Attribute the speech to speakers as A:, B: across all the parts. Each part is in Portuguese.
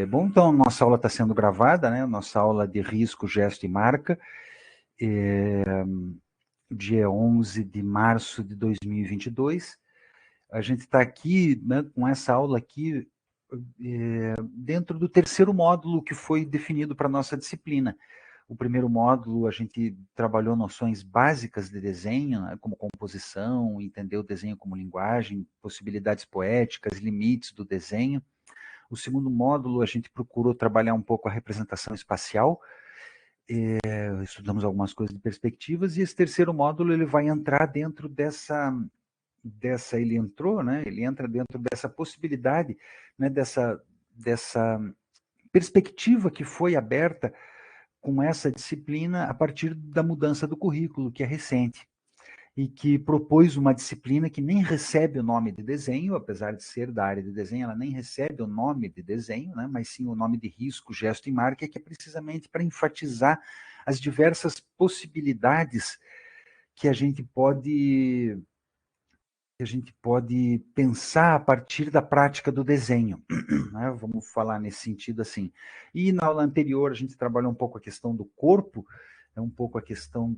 A: Bom, então, a nossa aula está sendo gravada, né? Nossa aula de risco, gesto e marca, dia 11 de março de 2022. A gente está aqui, né, com essa aula aqui, dentro do terceiro módulo que foi definido para a nossa disciplina. O primeiro módulo, a gente trabalhou noções básicas de desenho, né, como composição, entender o desenho como linguagem, possibilidades poéticas, limites do desenho. O segundo módulo, a gente procurou trabalhar um pouco a representação espacial, estudamos algumas coisas de perspectivas, e esse terceiro módulo ele vai entrar dentro ele entrou, né? Ele entra dentro dessa possibilidade, né? Dessa perspectiva que foi aberta com essa disciplina a partir da mudança do currículo, que é recente, e que propôs uma disciplina que nem recebe o nome de desenho, apesar de ser da área de desenho, ela nem recebe o nome de desenho, né, mas sim o nome de risco, gesto e marca, que é precisamente para enfatizar as diversas possibilidades que a gente pode pensar a partir da prática do desenho, né? Vamos falar nesse sentido assim. E na aula anterior a gente trabalhou um pouco a questão do corpo, um pouco a questão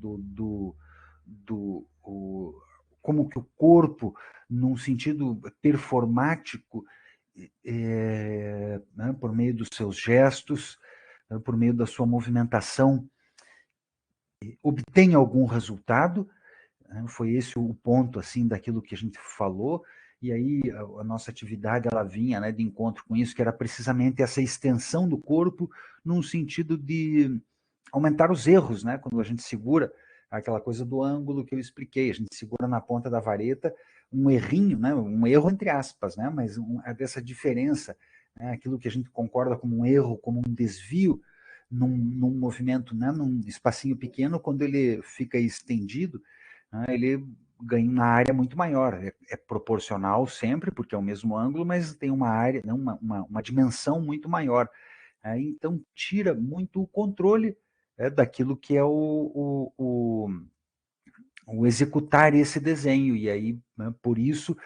A: como que o corpo, num sentido performático, né, por meio dos seus gestos, por meio da sua movimentação, obtém algum resultado. Foi esse o ponto assim daquilo que a gente falou, e aí a nossa atividade ela vinha, né, de encontro com isso, que era precisamente essa extensão do corpo num sentido de aumentar os erros, né, quando a gente segura aquela coisa do ângulo que eu expliquei, a gente segura na ponta da vareta um errinho, né, um erro entre aspas, né, mas dessa diferença, né, aquilo que a gente concorda como um erro, como um desvio, num movimento, né, num espacinho pequeno, quando ele fica estendido, ele ganha uma área muito maior. É proporcional sempre, porque é o mesmo ângulo, mas tem uma área, uma dimensão muito maior. Então, tira muito o controle daquilo que é o executar esse desenho. E aí, né, por isso,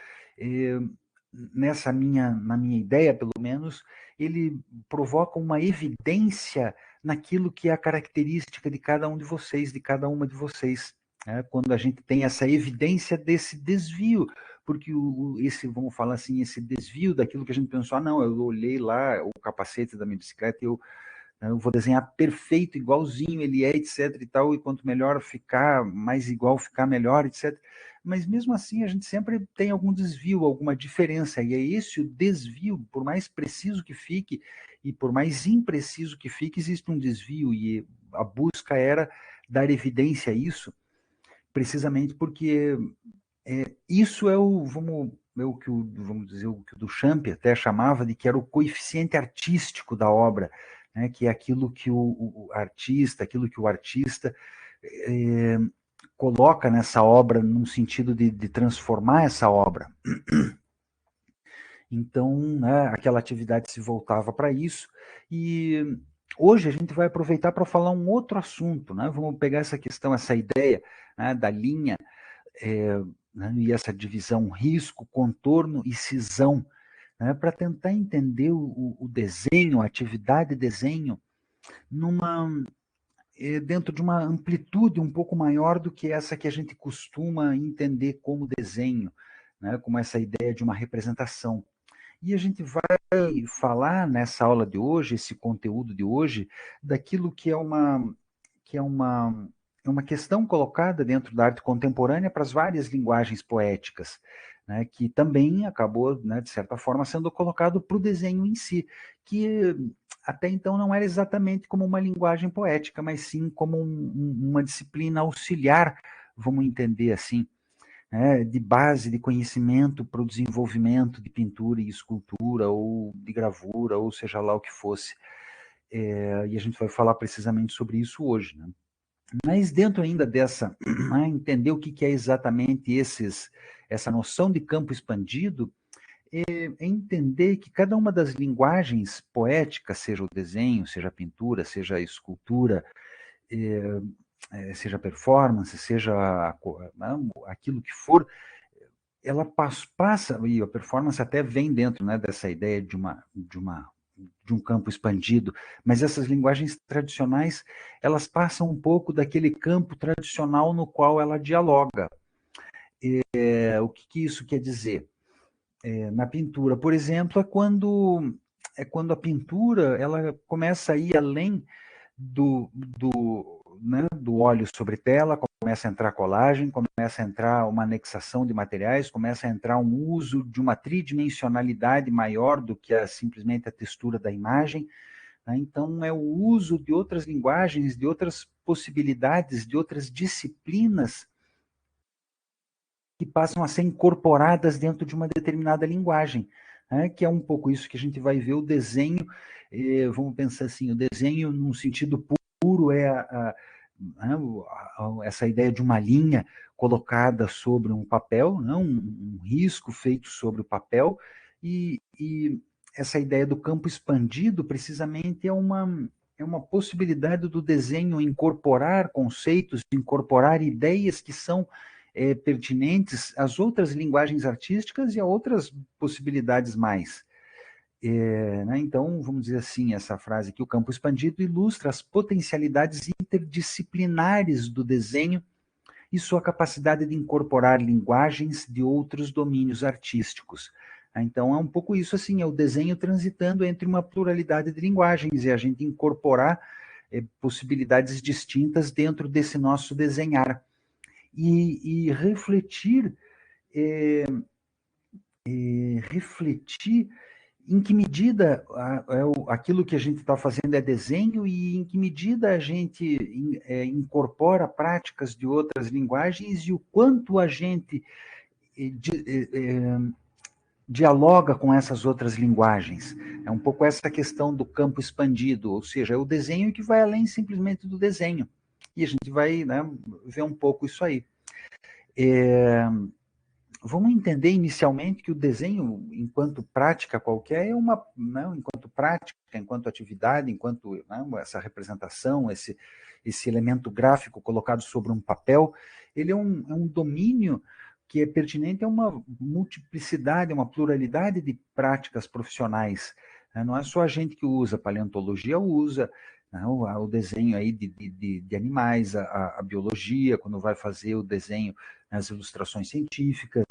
A: na minha ideia, pelo menos, ele provoca uma evidência naquilo que é a característica de cada um de vocês, de cada uma de vocês. Quando a gente tem essa evidência desse desvio, porque vamos falar assim, esse desvio daquilo que a gente pensou, não, eu olhei lá o capacete da minha bicicleta e eu vou desenhar perfeito, igualzinho ele é, etc e tal, e quanto melhor ficar, mais igual ficar, melhor, etc. Mas mesmo assim, a gente sempre tem algum desvio, alguma diferença, e é esse o desvio, por mais preciso que fique, e por mais impreciso que fique, existe um desvio, e a busca era dar evidência a isso, precisamente porque isso é vamos dizer, o que o Duchamp até chamava de que era o coeficiente artístico da obra, né, que é aquilo que o artista, aquilo que o artista coloca nessa obra num sentido de transformar essa obra. Então, né, aquela atividade se voltava para isso, e hoje a gente vai aproveitar para falar um outro assunto, né? Vamos pegar essa questão, essa ideia, né, da linha, né, e essa divisão risco, contorno e cisão, né, para tentar entender o desenho, a atividade desenho, numa, dentro de uma amplitude um pouco maior do que essa que a gente costuma entender como desenho, né, como essa ideia de uma representação. E a gente vai falar nessa aula de hoje, esse conteúdo de hoje, daquilo que é uma questão colocada dentro da arte contemporânea para as várias linguagens poéticas, né, que também acabou, né, de certa forma, sendo colocado para o desenho em si, que até então não era exatamente como uma linguagem poética, mas sim como uma disciplina auxiliar, vamos entender assim, né, de base de conhecimento para o desenvolvimento de pintura e escultura, ou de gravura, ou seja lá o que fosse. E a gente vai falar precisamente sobre isso hoje, né? Mas dentro ainda dessa, né, entender o que é exatamente essa noção de campo expandido, é entender que cada uma das linguagens poéticas, seja o desenho, seja a pintura, seja a escultura, seja a performance, seja aquilo que for, ela passa, e a performance até vem dentro, né, dessa ideia de uma de um campo expandido, mas essas linguagens tradicionais, elas passam um pouco daquele campo tradicional no qual ela dialoga. O que isso quer dizer? Na pintura, por exemplo, é quando a pintura ela começa a ir além do óleo sobre tela, começa a entrar colagem, começa a entrar uma anexação de materiais, começa a entrar um uso de uma tridimensionalidade maior do que simplesmente a textura da imagem. Né? Então, é o uso de outras linguagens, de outras possibilidades, de outras disciplinas que passam a ser incorporadas dentro de uma determinada linguagem, né? Que é um pouco isso que a gente vai ver o desenho, vamos pensar assim, o desenho num sentido puro essa ideia de uma linha colocada sobre um papel, né? Um risco feito sobre o papel, e essa ideia do campo expandido precisamente é uma possibilidade do desenho incorporar conceitos, incorporar ideias que são pertinentes às outras linguagens artísticas e a outras possibilidades mais. Né? Então, vamos dizer assim, essa frase aqui, o campo expandido ilustra as potencialidades interdisciplinares do desenho e sua capacidade de incorporar linguagens de outros domínios artísticos. Então, é um pouco isso, assim, é o desenho transitando entre uma pluralidade de linguagens e a gente incorporar possibilidades distintas dentro desse nosso desenhar. E refletir, refletir em que medida aquilo que a gente está fazendo é desenho e em que medida a gente incorpora práticas de outras linguagens e o quanto a gente dialoga com essas outras linguagens. É um pouco essa questão do campo expandido, ou seja, é o desenho que vai além simplesmente do desenho. E a gente vai, né, ver um pouco isso aí. Vamos entender inicialmente que o desenho, enquanto prática qualquer, é uma, né, enquanto prática, enquanto atividade, enquanto, né, essa representação, esse elemento gráfico colocado sobre um papel, ele é um domínio que é pertinente a uma multiplicidade, uma pluralidade de práticas profissionais. Não é só a gente que usa, a paleontologia usa, não, o desenho aí de animais, a biologia, quando vai fazer o desenho, as ilustrações científicas,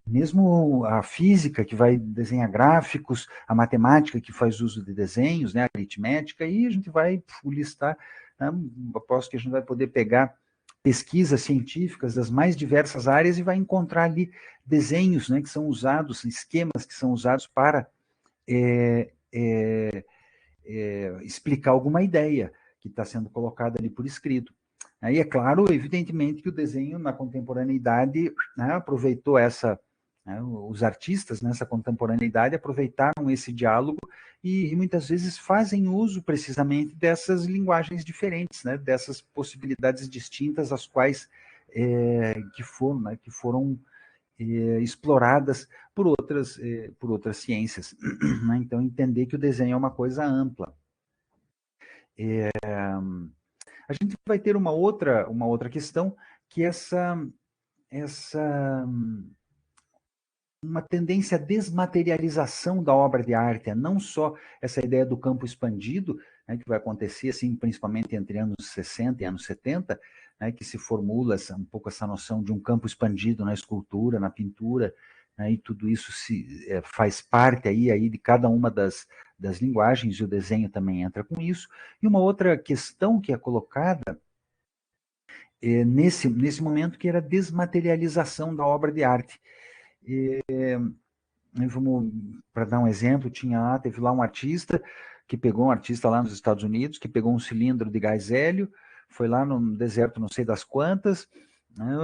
A: mesmo a física, que vai desenhar gráficos, a matemática, que faz uso de desenhos, né, a aritmética, e a gente vai listar, né, aposto que a gente vai poder pegar pesquisas científicas das mais diversas áreas e vai encontrar ali desenhos, né, que são usados, esquemas que são usados para explicar alguma ideia que está sendo colocada ali por escrito. E é claro, evidentemente, que o desenho na contemporaneidade, né, aproveitou os artistas nessa contemporaneidade aproveitaram esse diálogo e muitas vezes fazem uso precisamente dessas linguagens diferentes, né, dessas possibilidades distintas às quais que foram exploradas por outras ciências. Então, entender que o desenho é uma coisa ampla. A gente vai ter uma outra questão, que uma tendência à desmaterialização da obra de arte, não só essa ideia do campo expandido, né, que vai acontecer assim, principalmente entre anos 60 e anos 70, né, que se formula um pouco essa noção de um campo expandido na escultura, na pintura, né, e tudo isso faz parte aí de cada uma das linguagens, e o desenho também entra com isso. E uma outra questão que é colocada nesse momento, que era a desmaterialização da obra de arte. Para dar um exemplo, teve lá um artista lá nos Estados Unidos, que pegou um cilindro de gás hélio, foi lá no deserto não sei das quantas, né,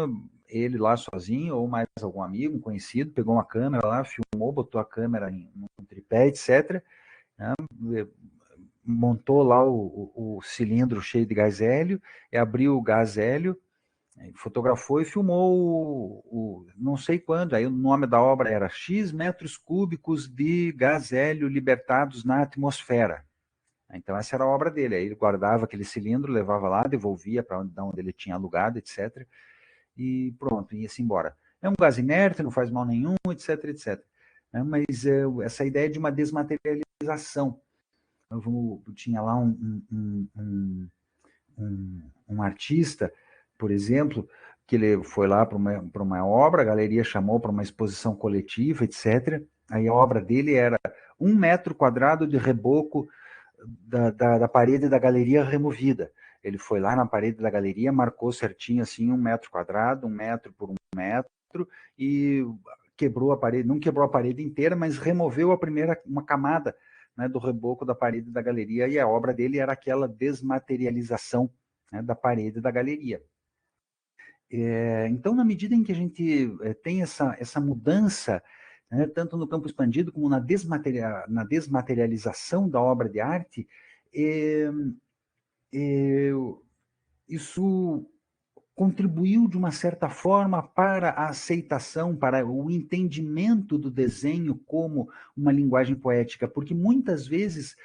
A: ele lá sozinho, ou mais algum amigo, um conhecido, pegou uma câmera lá, filmou, botou a câmera num tripé, etc., né, montou lá o cilindro cheio de gás hélio, abriu o gás hélio, fotografou e filmou não sei quando, aí o nome da obra era X metros cúbicos de gás hélio libertados na atmosfera. Então essa era a obra dele, aí ele guardava aquele cilindro, levava lá, devolvia para onde ele tinha alugado, etc. E pronto, ia-se embora. É um gás inerte, não faz mal nenhum, etc, etc. Mas essa ideia de uma desmaterialização, Tinha lá um artista, por exemplo, que ele foi lá para uma obra, a galeria chamou para uma exposição coletiva, etc. Aí a obra dele era 1 metro quadrado de reboco da parede da galeria removida. Ele foi lá na parede da galeria, marcou certinho assim 1 metro quadrado, 1 metro por 1 metro, e quebrou a parede, não quebrou a parede inteira, mas removeu uma camada, né, do reboco da parede da galeria, e a obra dele era aquela desmaterialização, né, da parede da galeria. Então, na medida em que a gente tem essa mudança, né, tanto no campo expandido como na desmaterialização da obra de arte, é, é, isso contribuiu de uma certa forma para a aceitação, para o entendimento do desenho como uma linguagem poética, porque muitas vezes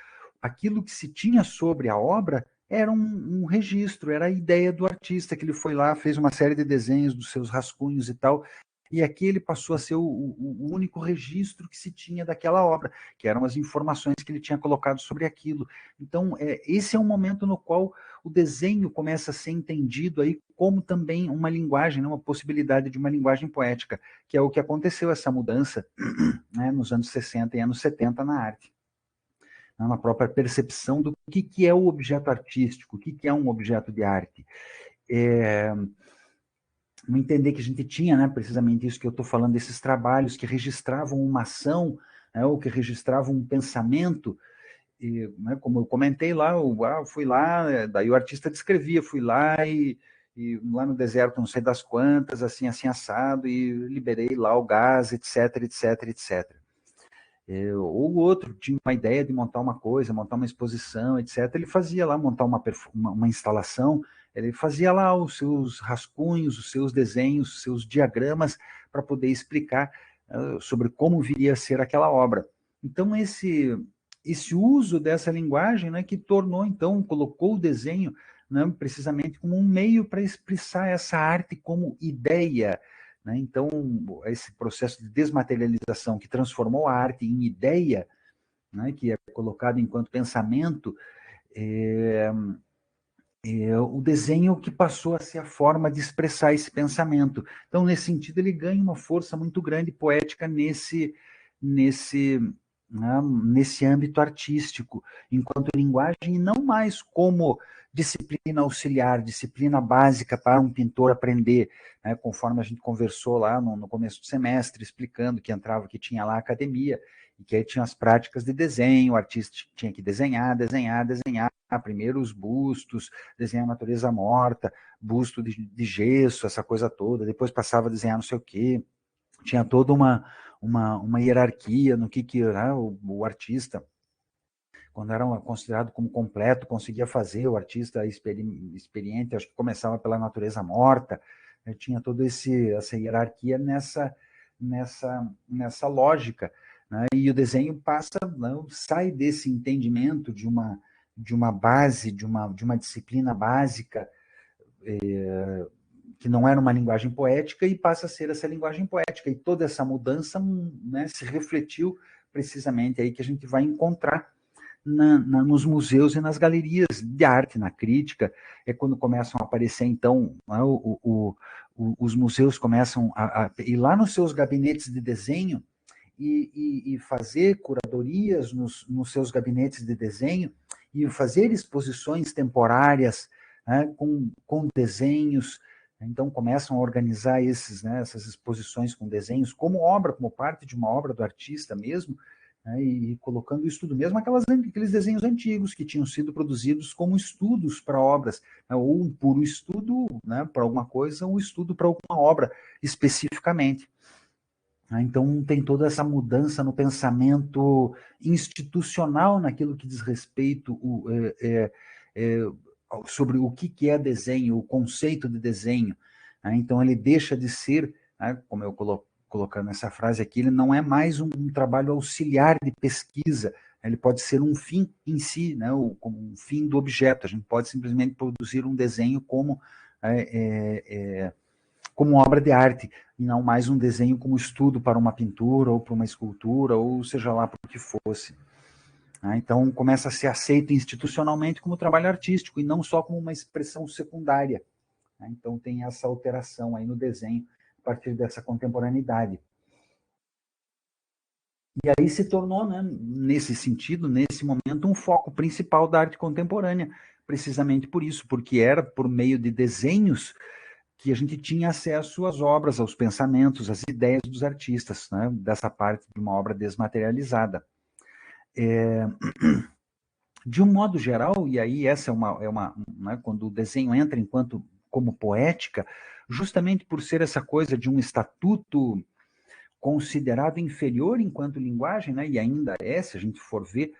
A: aquilo que se tinha sobre a obra era um registro, era a ideia do artista, que ele foi lá, fez uma série de desenhos dos seus rascunhos e tal, e aqui ele passou a ser o único registro que se tinha daquela obra, que eram as informações que ele tinha colocado sobre aquilo. Então, esse é um momento no qual o desenho começa a ser entendido aí como também uma linguagem, né, uma possibilidade de uma linguagem poética, que é o que aconteceu, essa mudança, né, nos anos 60 e anos 70 na arte. Na própria percepção do que é o objeto artístico, o que é um objeto de arte. Entender que a gente tinha, né, precisamente isso que eu estou falando, desses trabalhos que registravam uma ação, né, ou que registravam um pensamento, e, né, como eu comentei lá, eu fui lá, daí o artista descrevia, fui lá e lá no deserto, não sei das quantas, assim, assim, assado, e liberei lá o gás, etc, etc, etc. Ou o outro tinha uma ideia de montar uma coisa, montar uma exposição, etc. Ele fazia lá, montar uma instalação, ele fazia lá os seus rascunhos, os seus desenhos, os seus diagramas, para poder explicar sobre como viria a ser aquela obra. Então, esse uso dessa linguagem, né, que tornou, então, colocou o desenho, né, precisamente como um meio para expressar essa arte como ideia, né? Então, esse processo de desmaterialização que transformou a arte em ideia, né, que é colocado enquanto pensamento, o desenho que passou a ser a forma de expressar esse pensamento. Então, nesse sentido, ele ganha uma força muito grande poética nesse, nesse âmbito artístico, enquanto linguagem, e não mais como disciplina auxiliar, disciplina básica para um pintor aprender, né, conforme a gente conversou lá no começo do semestre, explicando que tinha lá a academia, e que aí tinha as práticas de desenho, o artista tinha que desenhar, primeiro os bustos, desenhar a natureza morta, busto de gesso, essa coisa toda, depois passava a desenhar não sei o quê, tinha toda uma hierarquia no que né, o artista, quando era considerado como completo, conseguia fazer, o artista experiente, acho que começava pela natureza morta, né, tinha toda essa hierarquia nessa lógica, né, e o desenho passa, não, sai desse entendimento de uma base, de uma disciplina básica, que não era uma linguagem poética, e passa a ser essa linguagem poética, e toda essa mudança, né, se refletiu precisamente aí que a gente vai encontrar nos museus e nas galerias de arte, na crítica, é quando começam a aparecer, então, os museus começam a ir lá nos seus gabinetes de desenho e fazer curadorias nos seus gabinetes de desenho e fazer exposições temporárias, né, com desenhos. Então, começam a organizar essas exposições com desenhos como obra, como parte de uma obra do artista mesmo, né, e colocando isso tudo, mesmo aqueles desenhos antigos que tinham sido produzidos como estudos para obras, né, ou um puro estudo, né, para alguma coisa, ou um estudo para alguma obra especificamente. Então, tem toda essa mudança no pensamento institucional naquilo que diz respeito sobre o que é desenho, o conceito de desenho. Então, ele deixa de ser, como eu colocando nessa frase aqui, ele não é mais um trabalho auxiliar de pesquisa, ele pode ser um fim em si, né, como um fim do objeto. A gente pode simplesmente produzir um desenho como obra de arte, e não mais um desenho como estudo para uma pintura, ou para uma escultura, ou seja lá por que fosse. Né? Então, começa a ser aceito institucionalmente como trabalho artístico e não só como uma expressão secundária. Né? Então, tem essa alteração aí no desenho a partir dessa contemporaneidade. E aí se tornou, né, nesse sentido, nesse momento, um foco principal da arte contemporânea, precisamente por isso, porque era por meio de desenhos que a gente tinha acesso às obras, aos pensamentos, às ideias dos artistas, né, dessa parte de uma obra desmaterializada. De um modo geral, e aí essa né, quando o desenho entra enquanto como poética, justamente por ser essa coisa de um estatuto considerado inferior enquanto linguagem, né, e ainda é, se a gente for ver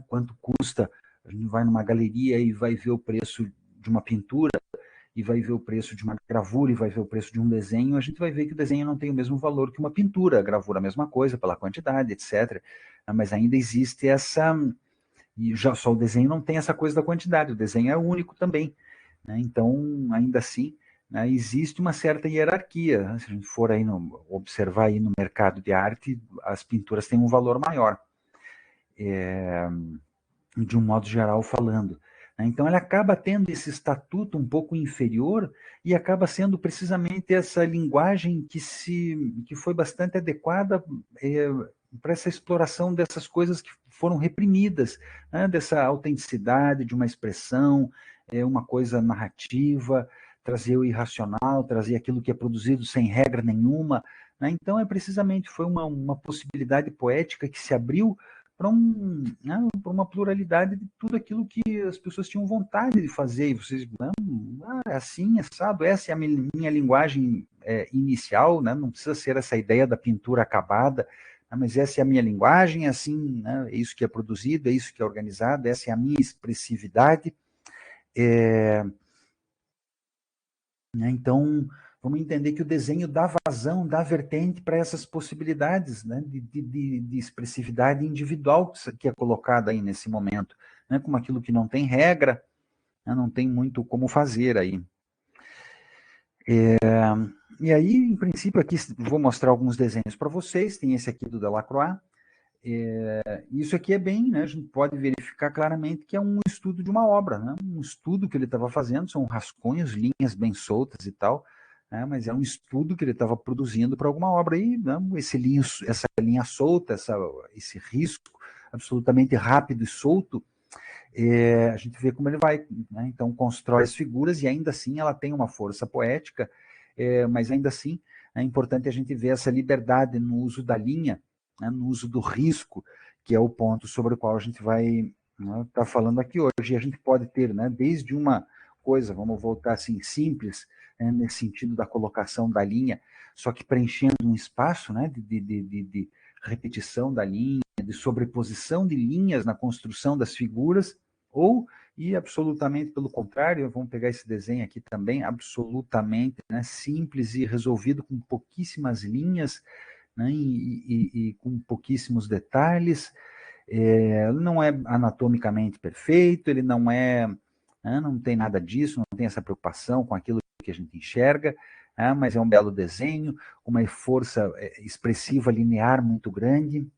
A: quanto custa, a gente vai numa galeria e vai ver o preço de uma pintura, e vai ver o preço de uma gravura, e vai ver o preço de um desenho, a gente vai ver que o desenho não tem o mesmo valor que uma pintura, a gravura a mesma coisa, pela quantidade, etc. Mas ainda existe essa... E já só o desenho não tem essa coisa da quantidade, o desenho é único também. Né? Então, ainda assim, né, existe uma certa hierarquia. Né? Se a gente for aí observar aí no mercado de arte, as pinturas têm um valor maior, de um modo geral falando. Né? Então, ela acaba tendo esse estatuto um pouco inferior e acaba sendo precisamente essa linguagem que foi bastante adequada para essa exploração dessas coisas que foram reprimidas, né? Dessa autenticidade de uma expressão, uma coisa narrativa, trazer o irracional, trazer aquilo que é produzido sem regra nenhuma. Né? Então, precisamente, foi uma possibilidade poética que se abriu para né, uma pluralidade de tudo aquilo que as pessoas tinham vontade de fazer. E vocês, não, é assim, sabe? Essa é a minha linguagem inicial, né? Não precisa ser essa ideia da pintura acabada, né? Mas essa é a minha linguagem, assim, né? É isso que é produzido, é isso que é organizado, essa é a minha expressividade. Né? Então, vamos entender que o desenho dá vazão, dá vertente para essas possibilidades, né? de expressividade individual que é colocada aí nesse momento, né? Como aquilo que não tem regra, né? Não tem muito como fazer aí. E aí, em princípio, aqui vou mostrar alguns desenhos para vocês, tem esse aqui do Delacroix. Isso aqui é bem, né? A gente pode verificar claramente que é um estudo de uma obra, né? Um estudo que ele estava fazendo, são rascunhos, linhas bem soltas e tal, né? Mas é um estudo que ele estava produzindo para alguma obra e né? Essa linha solta, esse risco absolutamente rápido e solto, a gente vê como ele vai, né? Então constrói as figuras e ainda assim ela tem uma força poética, mas ainda assim é importante a gente ver essa liberdade no uso da linha, né? No uso do risco, que é o ponto sobre o qual a gente vai estar falando aqui hoje. E a gente pode ter, né, desde uma coisa, vamos voltar assim, simples, né, nesse sentido da colocação da linha, só que preenchendo um espaço, né, de repetição da linha, de sobreposição de linhas na construção das figuras, ou, e absolutamente pelo contrário, vamos pegar esse desenho aqui também, absolutamente, né, simples e resolvido com pouquíssimas linhas, né, e com pouquíssimos detalhes. Não é anatomicamente perfeito, ele não é, né, não tem nada disso, não tem essa preocupação com aquilo que a gente enxerga, né, mas é um belo desenho, uma força expressiva linear muito grande.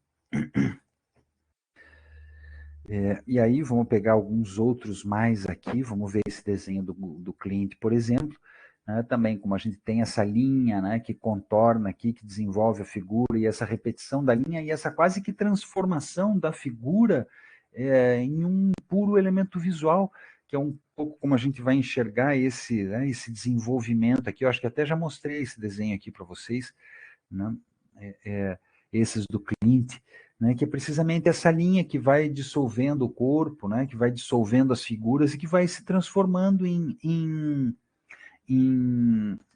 A: E aí vamos pegar alguns outros mais aqui, vamos ver esse desenho do cliente, por exemplo, né, também como a gente tem essa linha, né, que contorna aqui, que desenvolve a figura, e essa repetição da linha, e essa quase que transformação da figura em um puro elemento visual, que é um pouco como a gente vai enxergar né, esse desenvolvimento aqui. Eu acho que até já mostrei esse desenho aqui para vocês, né, esses do Clint, né, que é precisamente essa linha que vai dissolvendo o corpo, né, que vai dissolvendo as figuras e que vai se transformando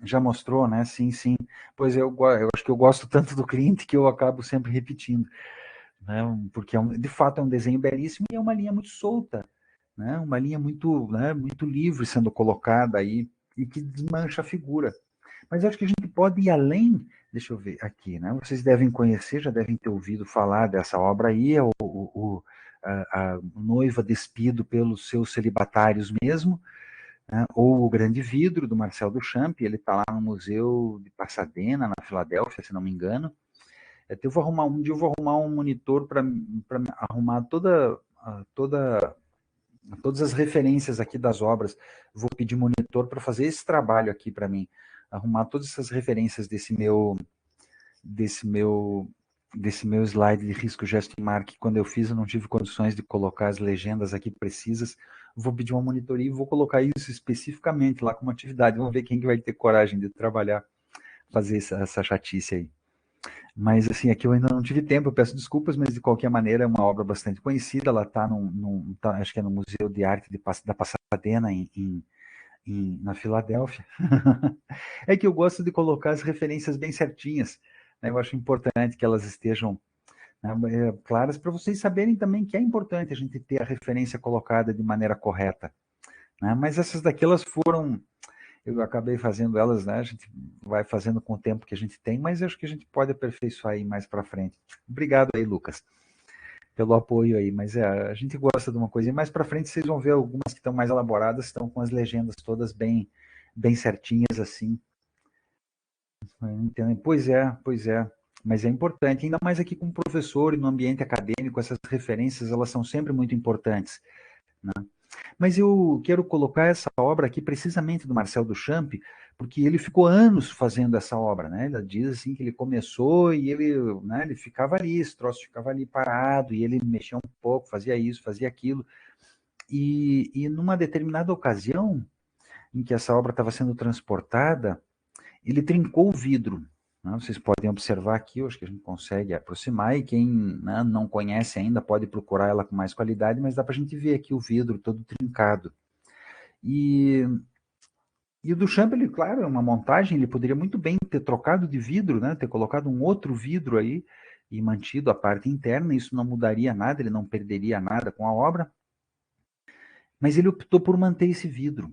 A: já mostrou, né? Sim, sim. Pois eu acho que eu gosto tanto do Clint que eu acabo sempre repetindo, né? Porque de fato é um desenho belíssimo e é uma linha muito solta, né? Uma linha muito, né, muito livre sendo colocada aí e que desmancha a figura. Mas eu acho que a gente pode ir além, deixa eu ver aqui, né? Vocês devem conhecer, já devem ter ouvido falar dessa obra aí, é a Noiva Despido pelos Seus Celibatários mesmo, né? Ou O Grande Vidro, do Marcel Duchamp, ele está lá no Museu de Pasadena, na Filadélfia, se não me engano. Eu vou arrumar, um dia eu vou arrumar um monitor para arrumar todas as referências aqui das obras. Vou pedir monitor para fazer esse trabalho aqui para mim, arrumar todas essas referências desse meu slide de risco gesto e marca, que quando eu fiz eu não tive condições de colocar as legendas aqui precisas. Vou pedir uma monitoria e vou colocar isso especificamente lá como atividade. Vamos ver quem que vai ter coragem de trabalhar, fazer essa chatice aí. Mas, assim, aqui eu ainda não tive tempo, eu peço desculpas, mas de qualquer maneira é uma obra bastante conhecida, ela está acho que é no Museu de Arte da Pasadena, na Filadélfia. É que eu gosto de colocar as referências bem certinhas, né? Eu acho importante que elas estejam, né, claras, para vocês saberem também que é importante a gente ter a referência colocada de maneira correta, né? Mas essas daqui, elas foram, eu acabei fazendo elas, né? A gente vai fazendo com o tempo que a gente tem, mas eu acho que a gente pode aperfeiçoar aí mais para frente. Obrigado aí, Lucas, pelo apoio aí, mas a gente gosta de uma coisa. E mais para frente vocês vão ver algumas que estão mais elaboradas, estão com as legendas todas bem certinhas assim. Entendem? Pois é, pois é. Mas é importante, ainda mais aqui como professor e no ambiente acadêmico, essas referências, elas são sempre muito importantes, né? Mas eu quero colocar essa obra aqui precisamente do Marcel Duchamp, porque ele ficou anos fazendo essa obra, né? Ele diz assim que ele começou e ele, né, ele ficava ali, esse troço ficava ali parado, e ele mexia um pouco, fazia isso, fazia aquilo. E numa determinada ocasião em que essa obra estava sendo transportada, ele trincou o vidro, né? Vocês podem observar aqui, eu acho que a gente consegue aproximar, e quem, né, não conhece ainda pode procurar ela com mais qualidade, mas dá para a gente ver aqui o vidro todo trincado. E o Duchamp, ele, claro, é uma montagem, ele poderia muito bem ter trocado de vidro, né, ter colocado um outro vidro aí e mantido a parte interna, isso não mudaria nada, ele não perderia nada com a obra, mas ele optou por manter esse vidro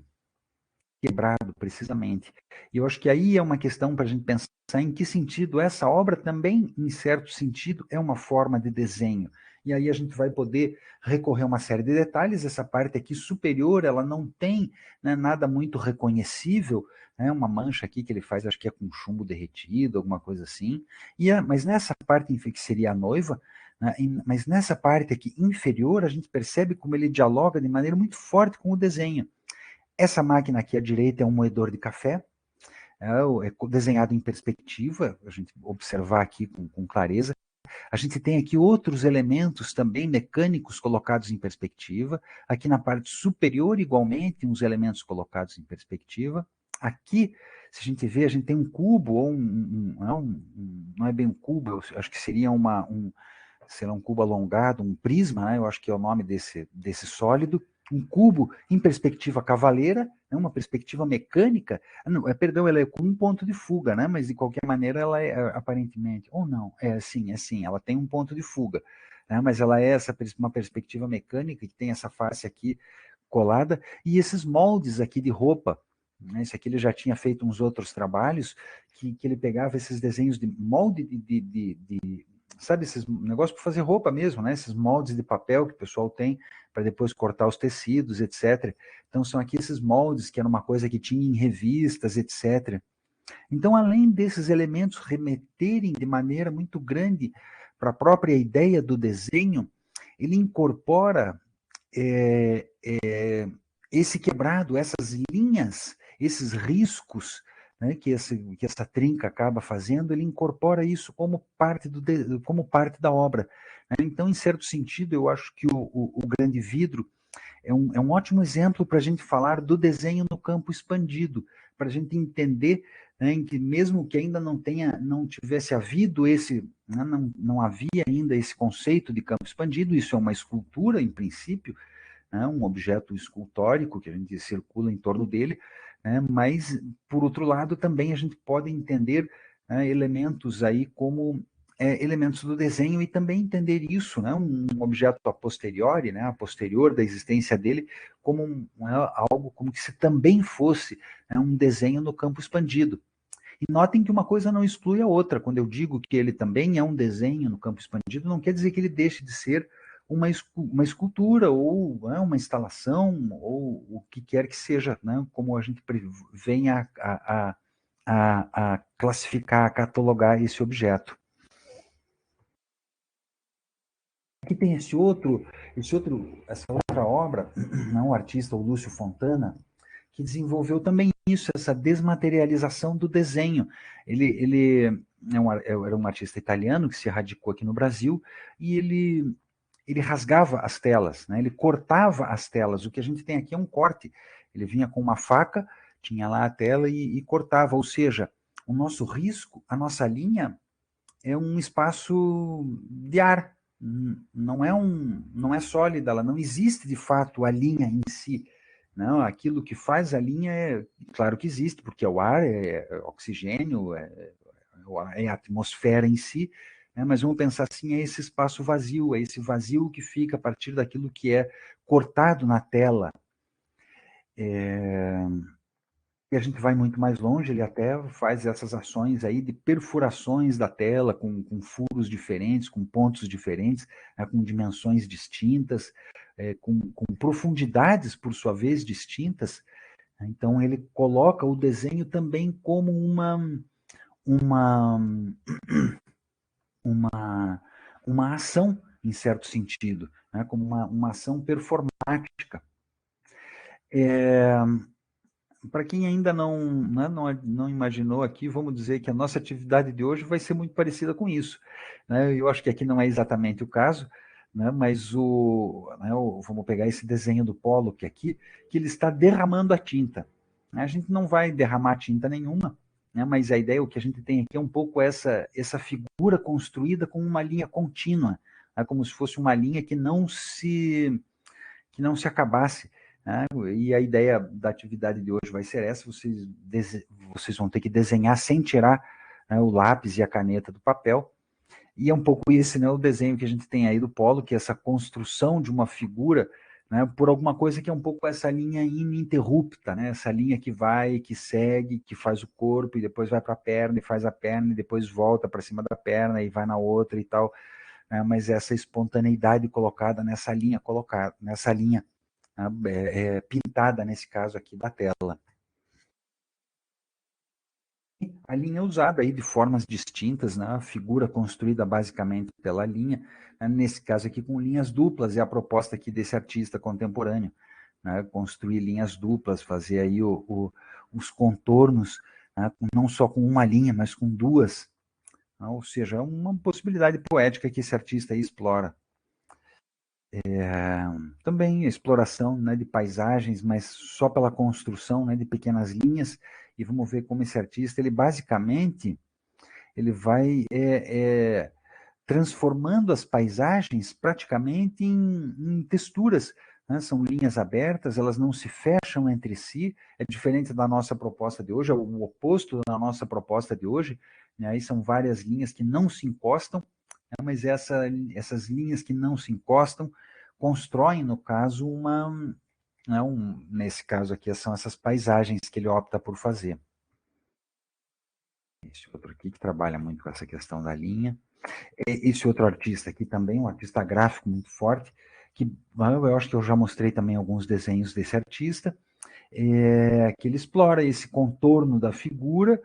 A: quebrado, precisamente. E eu acho que aí é uma questão para a gente pensar em que sentido essa obra também, em certo sentido, é uma forma de desenho. E aí a gente vai poder recorrer a uma série de detalhes. Essa parte aqui superior, ela não tem, né, nada muito reconhecível, né, uma mancha aqui que ele faz, acho que é com chumbo derretido, alguma coisa assim. Mas nessa parte que seria a noiva, né, mas nessa parte aqui inferior, a gente percebe como ele dialoga de maneira muito forte com o desenho. Essa máquina aqui à direita é um moedor de café, é desenhado em perspectiva, a gente observar aqui com clareza. A gente tem aqui outros elementos também mecânicos colocados em perspectiva. Aqui na parte superior, igualmente, uns elementos colocados em perspectiva. Aqui, se a gente vê, a gente tem um cubo, ou não é bem um cubo, eu acho que seria será um cubo alongado, um prisma, né? Eu acho que é o nome desse sólido, um cubo em perspectiva cavaleira, né? Uma perspectiva mecânica, não, perdão, ela é com um ponto de fuga, né? Mas de qualquer maneira ela é aparentemente, ou não, é assim, ela tem um ponto de fuga, né? Mas ela é uma perspectiva mecânica que tem essa face aqui colada, e esses moldes aqui de roupa, né? Esse aqui ele já tinha feito uns outros trabalhos, que ele pegava esses desenhos de molde sabe, esses negócios para fazer roupa mesmo, né? Esses moldes de papel que o pessoal tem para depois cortar os tecidos, etc. Então são aqui esses moldes que era uma coisa que tinha em revistas, etc. Então, além desses elementos remeterem de maneira muito grande para a própria ideia do desenho, ele incorpora esse quebrado, essas linhas, esses riscos, né, que essa trinca acaba fazendo, ele incorpora isso como parte da obra. Né? Então, em certo sentido, eu acho que o grande vidro é um ótimo exemplo para a gente falar do desenho no campo expandido, para a gente entender, né, em que mesmo que ainda não tivesse havido né, não havia ainda esse conceito de campo expandido, isso é uma escultura, em princípio, né, um objeto escultórico que a gente circula em torno dele, né, mas, por outro lado, também a gente pode entender, né, elementos aí como elementos do desenho e também entender isso, né, um objeto a posteriori, né, a posterior da existência dele, como algo como que se também fosse, né, um desenho no campo expandido. E notem que uma coisa não exclui a outra. Quando eu digo que ele também é um desenho no campo expandido, não quer dizer que ele deixe de ser uma escultura ou, né, uma instalação ou o que quer que seja, né, como a gente venha a classificar, a catalogar esse objeto. Aqui tem essa outra obra, não, o artista, o Lúcio Fontana, que desenvolveu também isso, essa desmaterialização do desenho. Ele era um artista italiano que se radicou aqui no Brasil e ele rasgava as telas, né? Ele cortava as telas. O que a gente tem aqui é um corte. Ele vinha com uma faca, tinha lá a tela e cortava. Ou seja, o nosso risco, a nossa linha é um espaço de ar. Não é sólida, ela não existe de fato a linha em si. Não, aquilo que faz a linha é, claro que existe, porque é o ar, é oxigênio, é a atmosfera em si, né? Mas vamos pensar assim, é esse espaço vazio, é esse vazio que fica a partir daquilo que é cortado na tela. E a gente vai muito mais longe, ele até faz essas ações aí de perfurações da tela com furos diferentes, com pontos diferentes, né, com dimensões distintas, com profundidades, por sua vez, distintas. Então, ele coloca o desenho também como uma, uma, uma ação, em certo sentido, né, como uma ação performática. Para quem ainda não imaginou aqui, vamos dizer que a nossa atividade de hoje vai ser muito parecida com isso. Né? Eu acho que aqui não é exatamente o caso, né? Mas vamos pegar esse desenho do Polo, que ele está derramando a tinta. A gente não vai derramar tinta nenhuma, né? Mas a ideia, o que a gente tem aqui é um pouco essa figura construída com uma linha contínua, né? Como se fosse uma linha que não se acabasse. Né? E a ideia da atividade de hoje vai ser essa: vocês vão ter que desenhar sem tirar, né, o lápis e a caneta do papel. E é um pouco esse, né, o desenho que a gente tem aí do Polo, que é essa construção de uma figura, né, por alguma coisa que é um pouco essa linha ininterrupta, né, essa linha que vai, que segue, que faz o corpo, e depois vai para a perna, e faz a perna, e depois volta para cima da perna, e vai na outra e tal. Né, mas essa espontaneidade colocada nessa linha, né, pintada, nesse caso aqui, da tela. A linha é usada aí de formas distintas, né? A figura construída basicamente pela linha, né? Nesse caso aqui com linhas duplas, é a proposta aqui desse artista contemporâneo, né? Construir linhas duplas, fazer aí os contornos, né? Não só com uma linha, mas com duas, né? Ou seja, é uma possibilidade poética que esse artista aí explora. Também exploração, né, de paisagens, mas só pela construção, né, de pequenas linhas. E vamos ver como esse artista, ele basicamente, ele vai transformando as paisagens praticamente em texturas, né? São linhas abertas, elas não se fecham entre si, é diferente da nossa proposta de hoje, é o oposto da nossa proposta de hoje, né? Aí são várias linhas que não se encostam, né? Mas essas linhas que não se encostam constroem, no caso, né, nesse caso aqui, são essas paisagens que ele opta por fazer. Esse outro aqui que trabalha muito com essa questão da linha. Esse outro artista aqui também, um artista gráfico muito forte, que eu acho que eu já mostrei também alguns desenhos desse artista, que ele explora esse contorno da figura,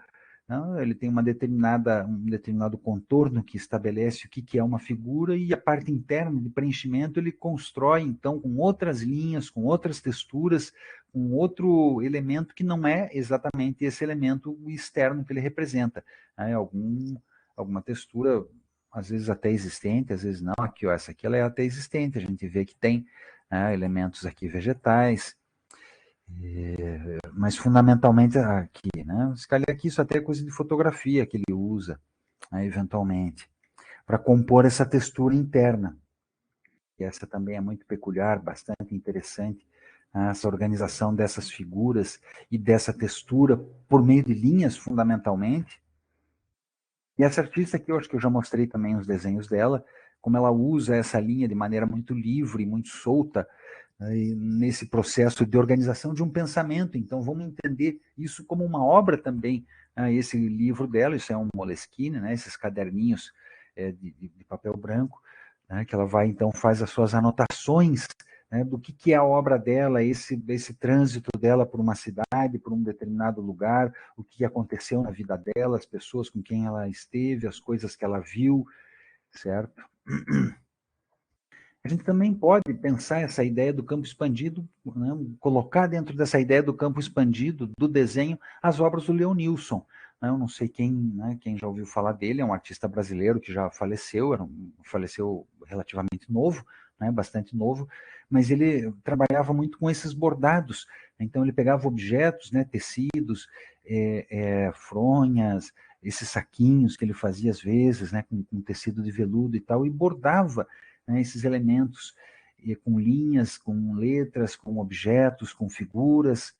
A: né? Ele tem um determinado contorno que estabelece o que é uma figura, e a parte interna de preenchimento ele constrói, então, com outras linhas, com outras texturas, com outro elemento que não é exatamente esse elemento externo que ele representa, né? Alguma textura, às vezes até existente, às vezes não. Aqui, ó, essa aqui ela é até existente, a gente vê que tem, né, elementos aqui vegetais, mas fundamentalmente aqui, né? Se calhar aqui isso até é coisa de fotografia que ele usa, né, eventualmente, para compor essa textura interna. E essa também é muito peculiar, bastante interessante, né, essa organização dessas figuras e dessa textura por meio de linhas, fundamentalmente. E essa artista aqui, eu acho que eu já mostrei também os desenhos dela, como ela usa essa linha de maneira muito livre, muito solta, né, nesse processo de organização de um pensamento. Então, vamos entender isso como uma obra também. Né? Esse livro dela, isso é um Moleskine, né? Esses caderninhos de papel branco, né? Que ela vai, então, faz as suas anotações, né, do que é a obra dela, esse trânsito dela por uma cidade, por um determinado lugar, o que aconteceu na vida dela, as pessoas com quem ela esteve, as coisas que ela viu, certo? a gente também pode pensar essa ideia do campo expandido, né, colocar dentro dessa ideia do campo expandido do desenho as obras do Leonilson. Né, eu não sei quem, né, quem já ouviu falar dele, é um artista brasileiro que já faleceu, faleceu relativamente novo, né, bastante novo, mas ele trabalhava muito com esses bordados. Então ele pegava objetos, né, tecidos, fronhas, esses saquinhos que ele fazia às vezes, né, com tecido de veludo e tal, e bordava, né, esses elementos com linhas, com letras, com objetos, com figuras.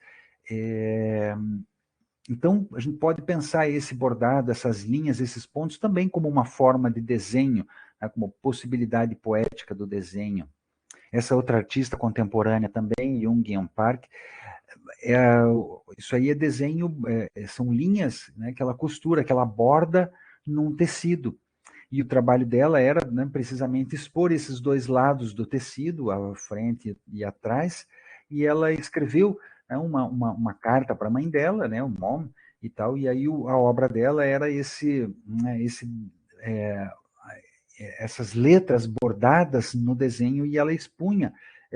A: Então, a gente pode pensar esse bordado, essas linhas, esses pontos, também como uma forma de desenho, né, como possibilidade poética do desenho. Essa outra artista contemporânea também, Jung Park, isso aí é desenho, são linhas, né, que ela costura, que ela borda num tecido. E o trabalho dela era, né, precisamente expor esses dois lados do tecido, a frente e atrás, e ela escreveu, né, uma carta para a mãe dela, né, o mom e tal, e aí a obra dela era é, essas letras bordadas no desenho, e ela expunha,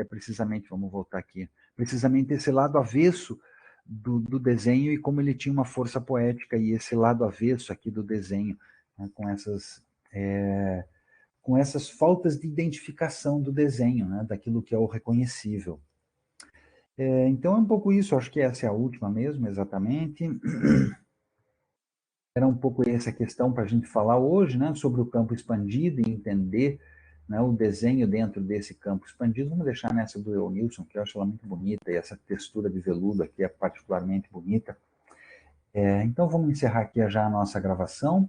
A: precisamente, vamos voltar aqui, precisamente esse lado avesso do desenho e como ele tinha uma força poética, e esse lado avesso aqui do desenho, né, é, com essas faltas de identificação do desenho, né, daquilo que é o reconhecível. Então é um pouco isso, acho que essa é a última mesmo, exatamente. Era um pouco essa questão para a gente falar hoje, né, sobre o campo expandido e entender, né, o desenho dentro desse campo expandido. Vamos deixar nessa do Eunilson, que eu acho ela muito bonita, e essa textura de veludo aqui é particularmente bonita. Então vamos encerrar aqui já a nossa gravação.